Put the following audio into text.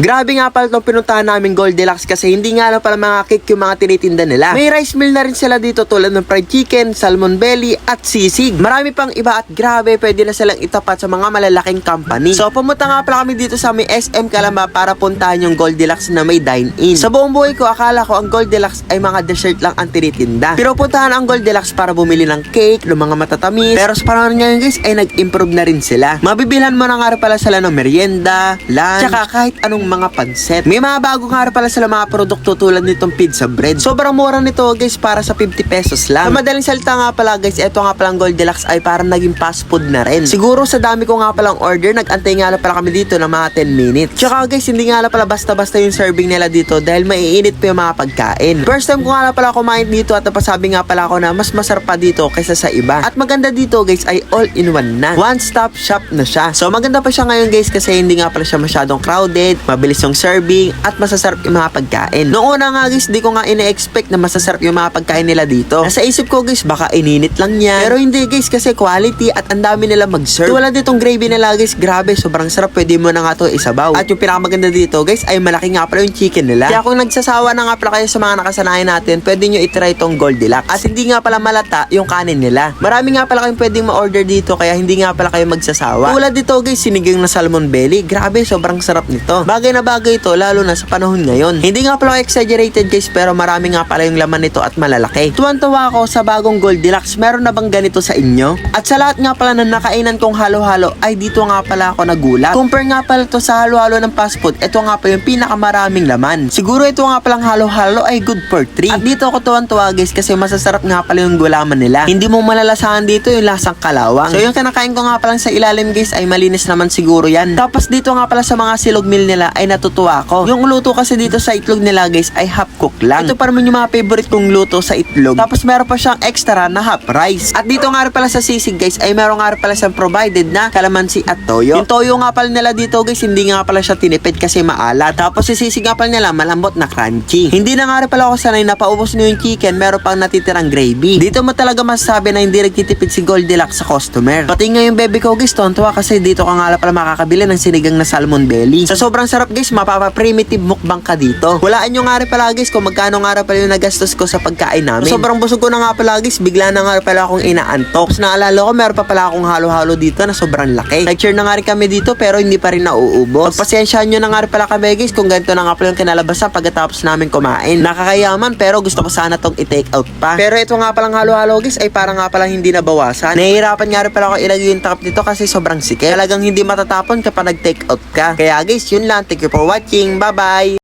Grabe nga pala itong pinuntahan namin Goldilocks kasi hindi nga lang pala mga cake yung mga tinitinda nila. May rice meal na rin sila dito tulad ng fried chicken, salmon belly at sisig. Marami pang iba at grabe pwede na silang itapat sa mga malalaking company. So pumunta nga pala kami dito sa may SM Calamba para puntahan yung Goldilocks na may dine-in. Sa buong buhay ko akala ko ang Goldilocks ay mga dessert lang ang tinitinda. Pero puntahan ang Goldilocks para bumili ng cake, ng mga matatamis. Pero sa panahon ngayon guys ay nag-improve na rin sila. Mabibilhan mo na nga rin pala sila ng merienda, lunch, tsaka kahit anong mga panset. May mga bago nga rin pala sila mga produkto tulad nitong pizza bread. Sobrang mura nito guys para sa 50 pesos lang. Sa madaling salita nga pala guys, ito nga palang Goldilocks ay parang naging fast food na rin. Siguro sa dami ko nga palang order, nag-antay nga lang pala kami dito ng mga 10 minutes. Tsaka guys, hindi nga lang pala basta-basta yung serving nila dito dahil maiinit pa yung mga pagkain. First time ko nga lang pala kumain dito at napasabi nga pala ako na mas masarap pa dito kaysa sa iba. At maganda dito guys ay all-in-one na. One-stop shop na siya. So maganda pa siya ngayon guys kasi hindi nga pala siya masyadong crowded, mabilis yung serving at masasarap yung mga pagkain. Noong una nga guys, di ko nga ine-expect na masasarap yung mga pagkain nila dito. Nasa isip ko guys, baka ininit lang yan. Pero hindi guys kasi quality at ang dami nila mag-serve. Tulad ditong gravy nila guys, grabe, sobrang sarap. Pwede mo na nga to isabaw. At yung pinakamaganda dito guys ay malaki nga pala yung chicken nila. Kaya kung nagsasawa na nga pala kayo sa mga nakasanayan natin, pwede nyo itry itong Goldilocks. At hindi nga pala malata yung kanin nila. Marami nga pala kayong pwedeng ma-order dito kaya hindi nga pala kayo magsasawa. Tulad dito guys, sinigang na salmon belly. Grabe, sobrang sarap nito. Bagay na bagay ito lalo na sa panahon ngayon. Hindi nga pala exaggerated guys pero marami nga pala yung laman nito at malalaki. Tuwan-tuwa ako sa bagong Goldilocks. Meron na bang ganito sa inyo? At sa lahat nga pala na nakainan kong halo-halo ay dito nga pala ako nagulat. Compare nga pala to sa halo-halo ng fast food, ito nga pala yung pinakamaraming laman. Siguro ito nga palang halo-halo ay good for 3. At dito ako tuwan-tuwa guys kasi masasarap nga pala yung gulaman nila. Hindi mo malalasahan dito yung lasang kalawang. So yung kinakain ko nga pala sa ilalim guys ay malinis naman siguro yan. Tapos dito nga pala sa mga silog meal nila ay natutuwa ako. Yung luto kasi dito sa itlog nila guys ay half cook lang. Ito pa naman yung mga favorite kong luto sa itlog. Tapos meron pa siyang extra na half rice. At dito nga rin pala sa sisig guys ay meron nga rin pala siyang provided na kalamansi at toyo. Yung toyo nga pala nila dito guys hindi nga pala siya tinipid kasi maalat. Tapos si sisig nga pala nila malambot na crunchy. Hindi na nga rin pala ako sanay na paubos na yung chicken meron pang natitirang gravy. Dito mo talaga masasabi na hindi nagtitipid si Goldilocks sa customer. Pati nga yung baby ko guys tontuwa kasi dito ka nga pala makakabili ng sinigang na salmon belly. Sa sobrang sarap guys mapapa-primitive mukbang ka dito. Walaan nyo nga rin pala guys kung magkano nga rin pala yung nagastos ko sa pagkain namin. Sobrang busog ko na nga pala guys bigla na nga rin pala akong inaantok. Tapos naalala ko meron pa pala akong halo-halo dito na sobrang laki. Nag-share na nga rin kami dito pero hindi pa rin nauubos. Pagpasensyaan nyo na nga rin pala kami guys kung ganito na nga pala yung kinalabasan pagkatapos namin kumain. Nakakayaman pero gusto ko sana tong i-take out pa. Pero ito nga palang halo-halo guys ay parang nga palang hindi nabawasan. Nahihirapan nga rin pala ako ilagay yung takip dito kasi sobrang sikip. Talagang hindi matatapon kapag nag-take out ka. Kaya guys yun lang. Thank you for watching. Bye bye!